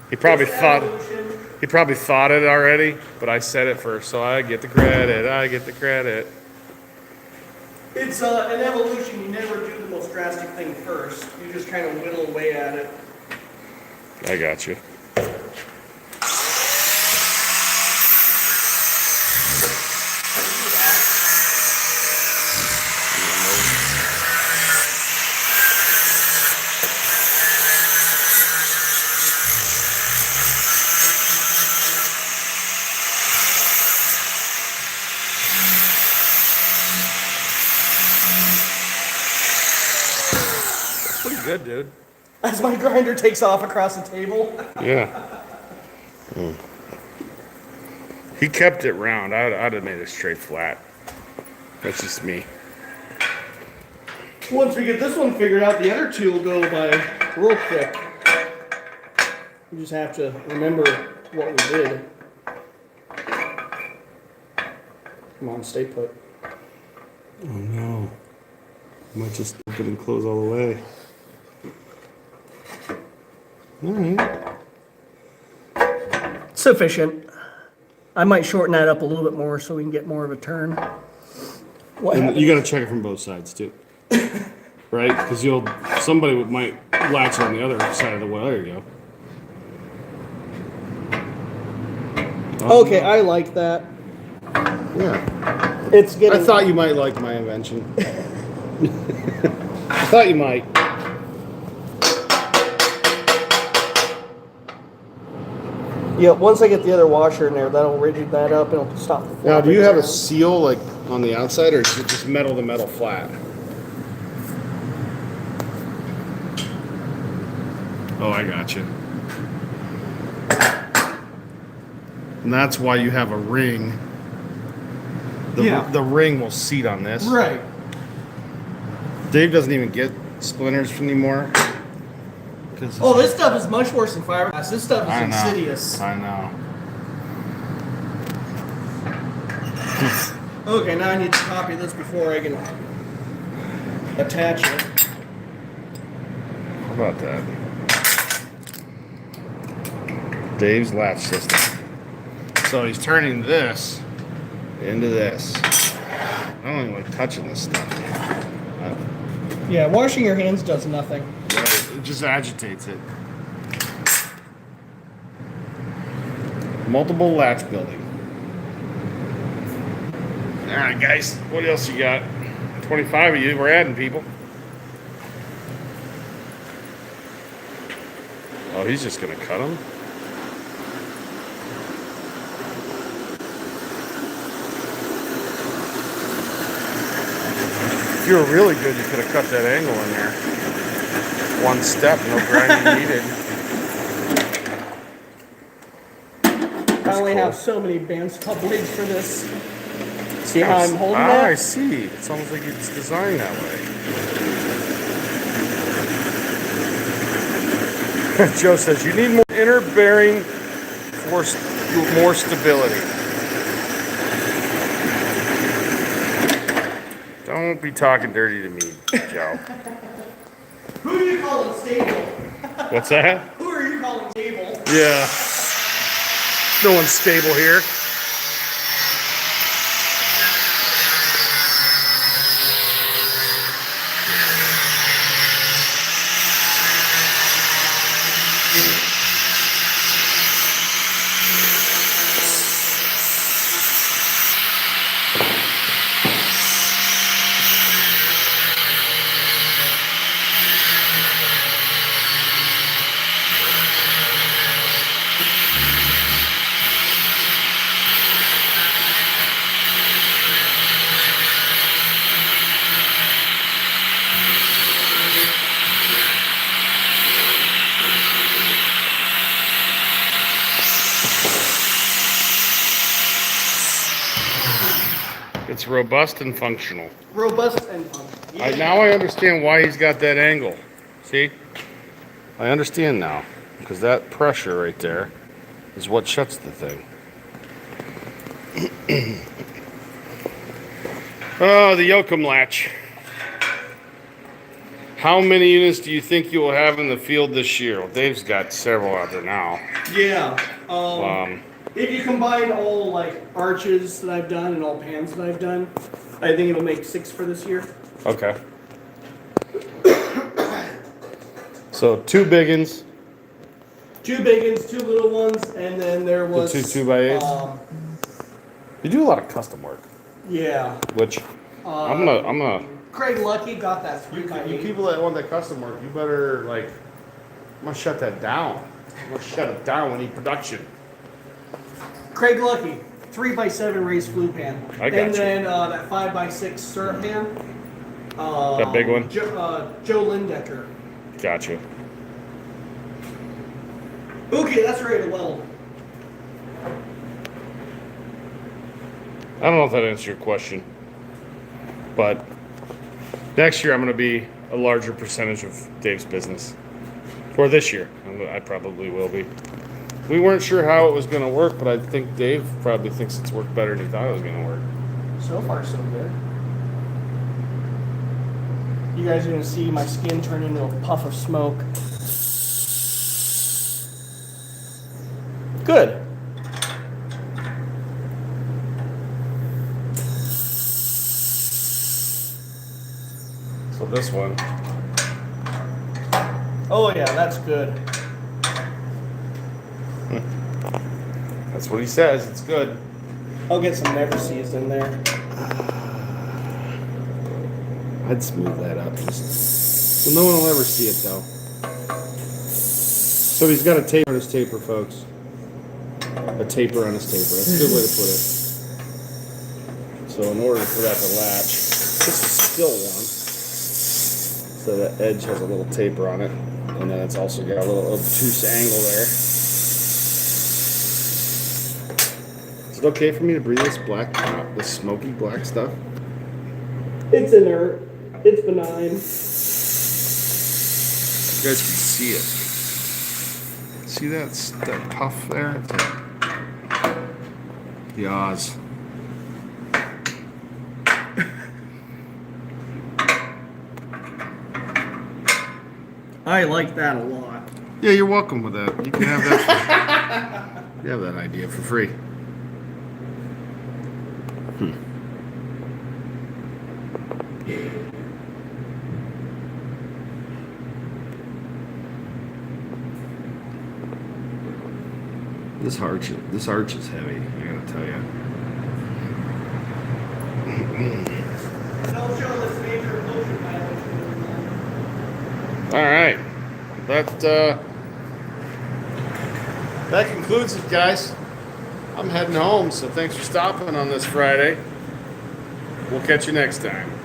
He probably thought it already, but I said it first, so I get the credit. I get the credit. It's an evolution. You never do the most drastic thing first. You just kind of whittle away at it. I got you. Pretty good, dude. As my grinder takes off across the table. Yeah. He kept it round. I'd have made it straight flat. That's just me. Once we get this one figured out, the other two will go by real quick. We just have to remember what we did. Come on, stay put. Oh no. I might just open and close all the way. Alright. Sufficient. I might shorten that up a little bit more so we can get more of a turn. What And happened? you gotta check it from both sides too. Right? Because somebody might latch on the other side of the well. There you go. Okay, I like that. Yeah. It's getting. I thought you might like my invention. I thought you might. Yeah, once I get the other washer in there, that'll rigid that up and it'll stop the flow. Now, do you have a seal like on the outside, or is it just metal to metal flat? Oh, I got you. And that's why you have a ring. The ring will seat on this. Right. Dave doesn't even get splinters anymore. Oh, this stuff is much worse than fiberglass. This stuff is I know. insidious. I know. Okay, now I need to copy this before I can attach it. How about that? Dave's latch system. So he's turning this into this. I don't even like touching this stuff. Yeah, washing your hands does nothing. It just agitates it. Multiple latch building. Alright guys, what else you got? 25 of you, we're adding people. Oh, he's just gonna cut them? If you were really good, you could have cut that angle in there. One step, no grinding needed. I only cool. have so many bandsaw blades for this. See how I'm holding I that? see. It's almost like it's designed that way. Joe says you need more inner bearing for more stability. Don't be talking dirty to me, Joe. Who are you calling stable? What's that? Who are you calling stable? Yeah. No one's stable here. It's robust and functional. Robust and functional. Yeah. Now I understand why he's got that angle. See? I understand now. Because that pressure right there is what shuts the thing. Oh, the Yoakum latch. How many units do you think you will have in the field this year? Well, Dave's got several out there now. Yeah. If you combine all like arches that I've done and all pans that I've done, I think it'll make 6 for this year. Okay. So 2 big uns. 2 big ones, 2 little ones, and then there was The 2 2x8s. You do a lot of custom work, yeah. which I'm gonna. Craig Lucky got that 3x8. You people that want that custom work, you better like. I'm gonna shut that down. I'm gonna shut it down. We need production. Craig Lucky, 3x7 raised flue pan. I got and you. then that 5x6 syrup pan. That big one? Joe Lindecker. Gotcha. Okay, that's ready to weld. I don't know if that answers your question, but next year I'm going to be a larger percentage of Dave's business. For this year, I probably will be. We weren't sure how it was going to work, but I think Dave probably thinks it's worked better than he thought it was going to work. So far, so good. You guys are going to see my skin turn into a puff of smoke. Good. So this one, Oh yeah, that's good. that's what he says. It's good. I'll get some never sees in there. I'd smooth that up. So no one will ever see it though. So he's got a taper on his taper, folks. A taper on his taper. That's a good way to put it. So in order for that to latch, this is still one. So the edge has a little taper on it. And then it's also got a little obtuse angle there. Is it okay for me to breathe this black, this smoky black stuff? It's inert. It's benign. You guys can see it. See that puff there? The Oz. I like that a lot. Yeah, you're welcome with that. You can have that. You have that idea for free. This arch is heavy. I gotta tell you. Don't show this major motion All right, that concludes it, guys. I'm heading home, so thanks for stopping on this Friday. We'll catch you next time.